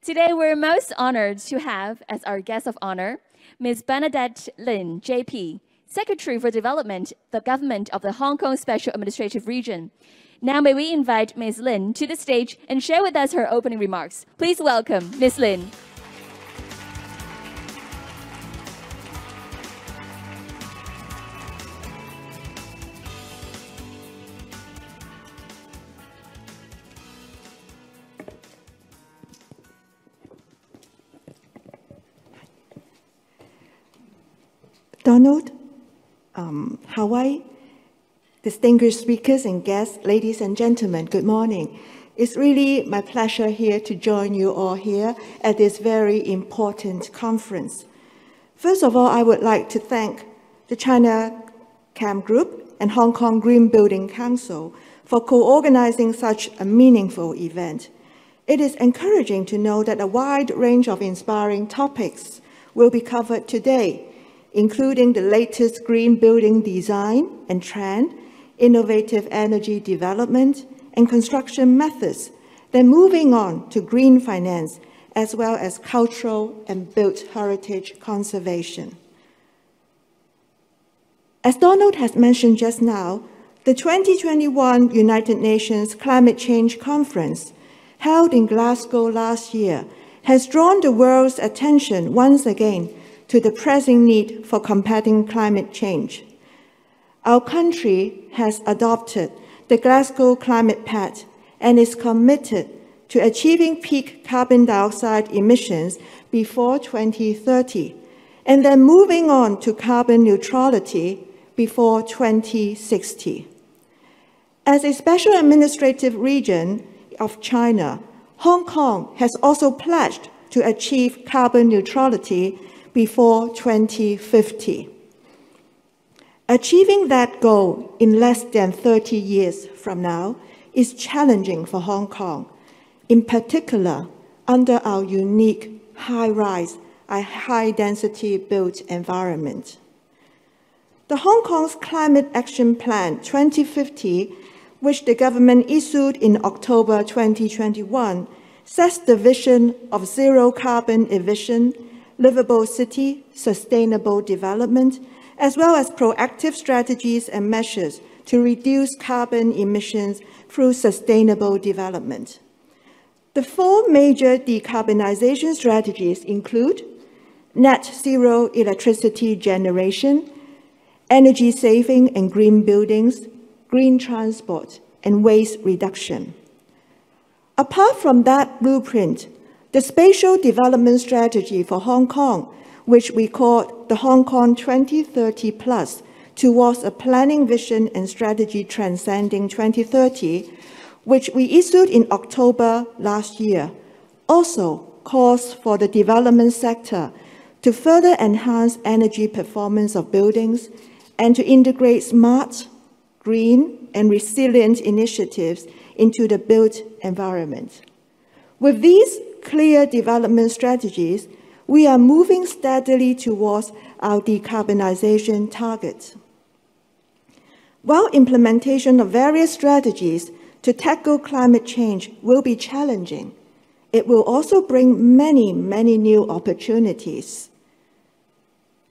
Today, we're most honored to have as our guest of honor, Ms. Bernadette Linn, JP, Secretary for Development, the Government of the Hong Kong Special Administrative Region. Now may we invite Ms. Linn to the stage and share with us her opening remarks. Please welcome Ms. Linn. Donald, Hawaii, distinguished speakers and guests, ladies and gentlemen, good morning. It's really my pleasure here to join you all here at this very important conference. First of all, I would like to thank the Chinachem Group and Hong Kong Green Building Council for co-organizing such a meaningful event. It is encouraging to know that a wide range of inspiring topics will be covered today, including the latest green building design and trend, innovative energy development, and construction methods, then moving on to green finance, as well as cultural and built heritage conservation. As Donald has mentioned just now, the 2021 United Nations Climate Change Conference, held in Glasgow last year, has drawn the world's attention once again to the pressing need for combating climate change. Our country has adopted the Glasgow Climate Pact and is committed to achieving peak carbon dioxide emissions before 2030, and then moving on to carbon neutrality before 2060. As a special administrative region of China, Hong Kong has also pledged to achieve carbon neutrality before 2050. Achieving that goal in less than 30 years from now is challenging for Hong Kong, in particular under our unique high-rise, high-density built environment. The Hong Kong's Climate Action Plan 2050, which the government issued in October 2021, sets the vision of zero carbon emission, livable city, sustainable development, as well as proactive strategies and measures to reduce carbon emissions through sustainable development. The four major decarbonization strategies include net zero electricity generation, energy saving and green buildings, green transport, and waste reduction. Apart from that blueprint, the Spatial Development Strategy for Hong Kong, which we call the Hong Kong 2030 Plus, towards a planning vision and strategy transcending 2030, which we issued in October last year, also calls for the development sector to further enhance energy performance of buildings and to integrate smart, green, and resilient initiatives into the built environment. With these clear development strategies, we are moving steadily towards our decarbonization targets. While implementation of various strategies to tackle climate change will be challenging, it will also bring many new opportunities.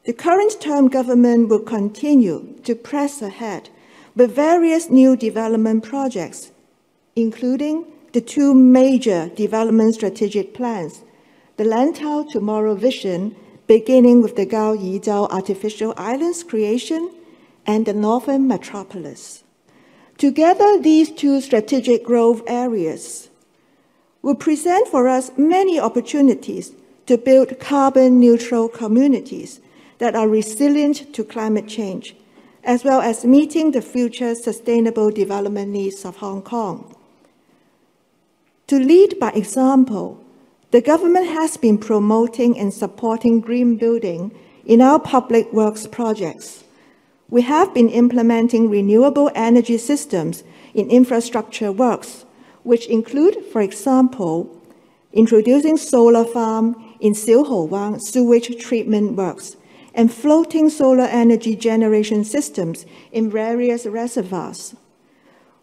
The current term government will continue to press ahead with various new development projects, including the two major development strategic plans, the Lantau Tomorrow Vision, beginning with the Gaoyizhou Artificial Islands creation, and the Northern Metropolis. Together, these two strategic growth areas will present for us many opportunities to build carbon-neutral communities that are resilient to climate change, as well as meeting the future sustainable development needs of Hong Kong. To lead by example, the government has been promoting and supporting green building in our public works projects. We have been implementing renewable energy systems in infrastructure works, which include, for example, introducing solar farm in Siu Ho Wang sewage treatment works and floating solar energy generation systems in various reservoirs.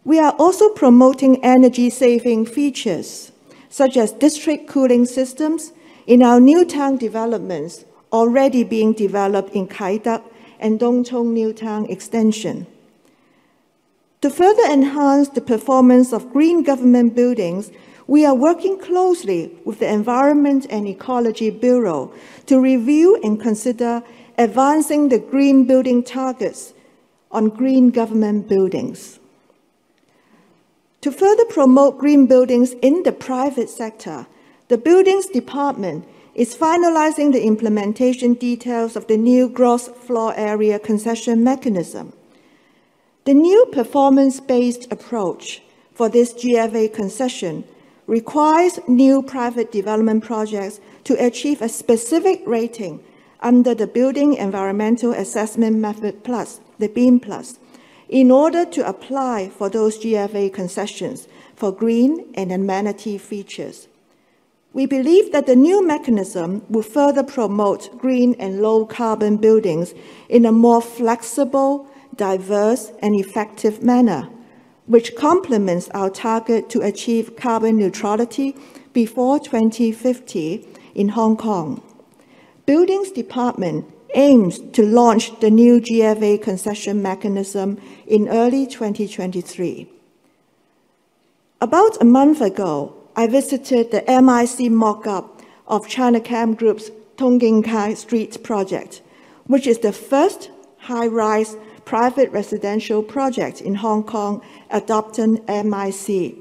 We are also promoting energy-saving features, such as district cooling systems in our new town developments already being developed in Kai Tak and Dong Chong New Town Extension. To further enhance the performance of green government buildings, we are working closely with the Environment and Ecology Bureau to review and consider advancing the green building targets on green government buildings. To further promote green buildings in the private sector, the Buildings Department is finalizing the implementation details of the new gross floor area concession mechanism. The new performance-based approach for this GFA concession requires new private development projects to achieve a specific rating under the Building Environmental Assessment Method Plus, the BEAM Plus, in order to apply for those GFA concessions for green and amenity features. We believe that the new mechanism will further promote green and low-carbon buildings in a more flexible, diverse, and effective manner, which complements our target to achieve carbon neutrality before 2050 in Hong Kong. Buildings Department aims to launch the new GFA concession mechanism in early 2023. About a month ago, I visited the MIC mock-up of Chinachem Group's Tung Ging Kai Street project, which is the first high-rise private residential project in Hong Kong adopting MIC.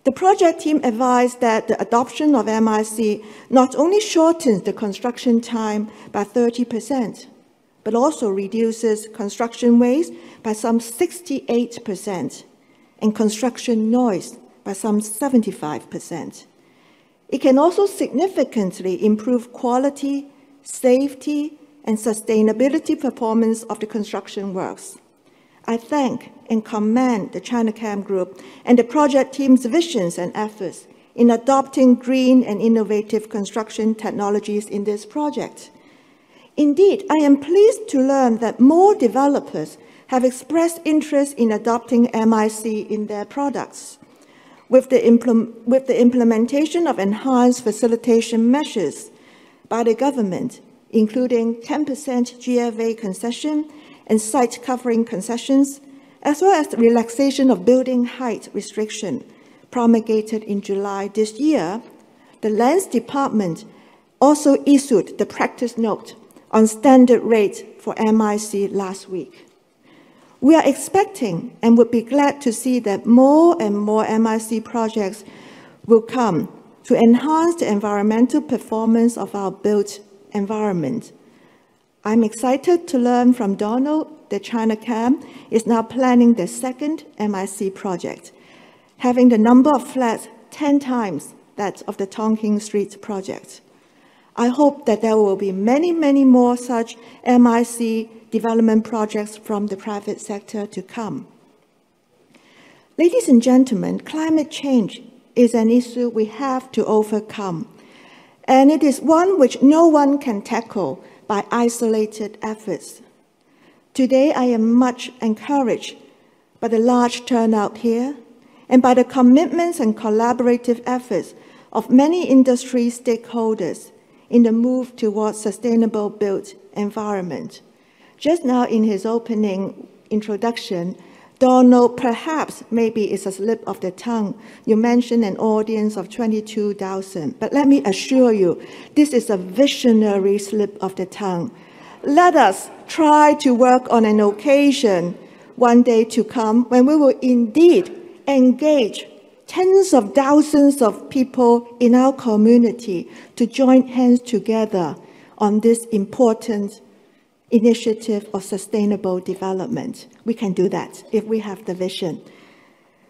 The project team advised that the adoption of MIC not only shortens the construction time by 30%, but also reduces construction waste by some 68% and construction noise by some 75%. It can also significantly improve quality, safety, and sustainability performance of the construction works. I thank and commend the Chinachem Group and the project team's visions and efforts in adopting green and innovative construction technologies in this project. Indeed, I am pleased to learn that more developers have expressed interest in adopting MIC in their products. With the implementation of enhanced facilitation measures by the government, including 10% GFA concession and site covering concessions, as well as the relaxation of building height restriction promulgated in July this year, the Lands Department also issued the practice note on standard rate for MIC last week. We are expecting and would be glad to see that more and more MIC projects will come to enhance the environmental performance of our built environment. I'm excited to learn from Donald that Chinachem is now planning the second MIC project, having the number of flats 10 times that of the Tonkin Street project. I hope that there will be many, many more such MIC development projects from the private sector to come. Ladies and gentlemen, climate change is an issue we have to overcome, and it is one which no one can tackle by isolated efforts. Today, I am much encouraged by the large turnout here and by the commitments and collaborative efforts of many industry stakeholders in the move towards sustainable built environment. Just now in his opening introduction, Donald, perhaps maybe it's a slip of the tongue. You mentioned an audience of 22,000, but let me assure you, this is a visionary slip of the tongue. Let us try to work on an occasion one day to come when we will indeed engage tens of thousands of people in our community to join hands together on this important initiative of sustainable development. We can do that if we have the vision.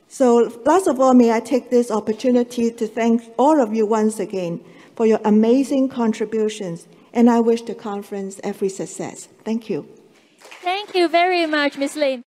So last of all, may I take this opportunity to thank all of you once again for your amazing contributions, and I wish the conference every success. Thank you. Thank you very much, Ms. Lin.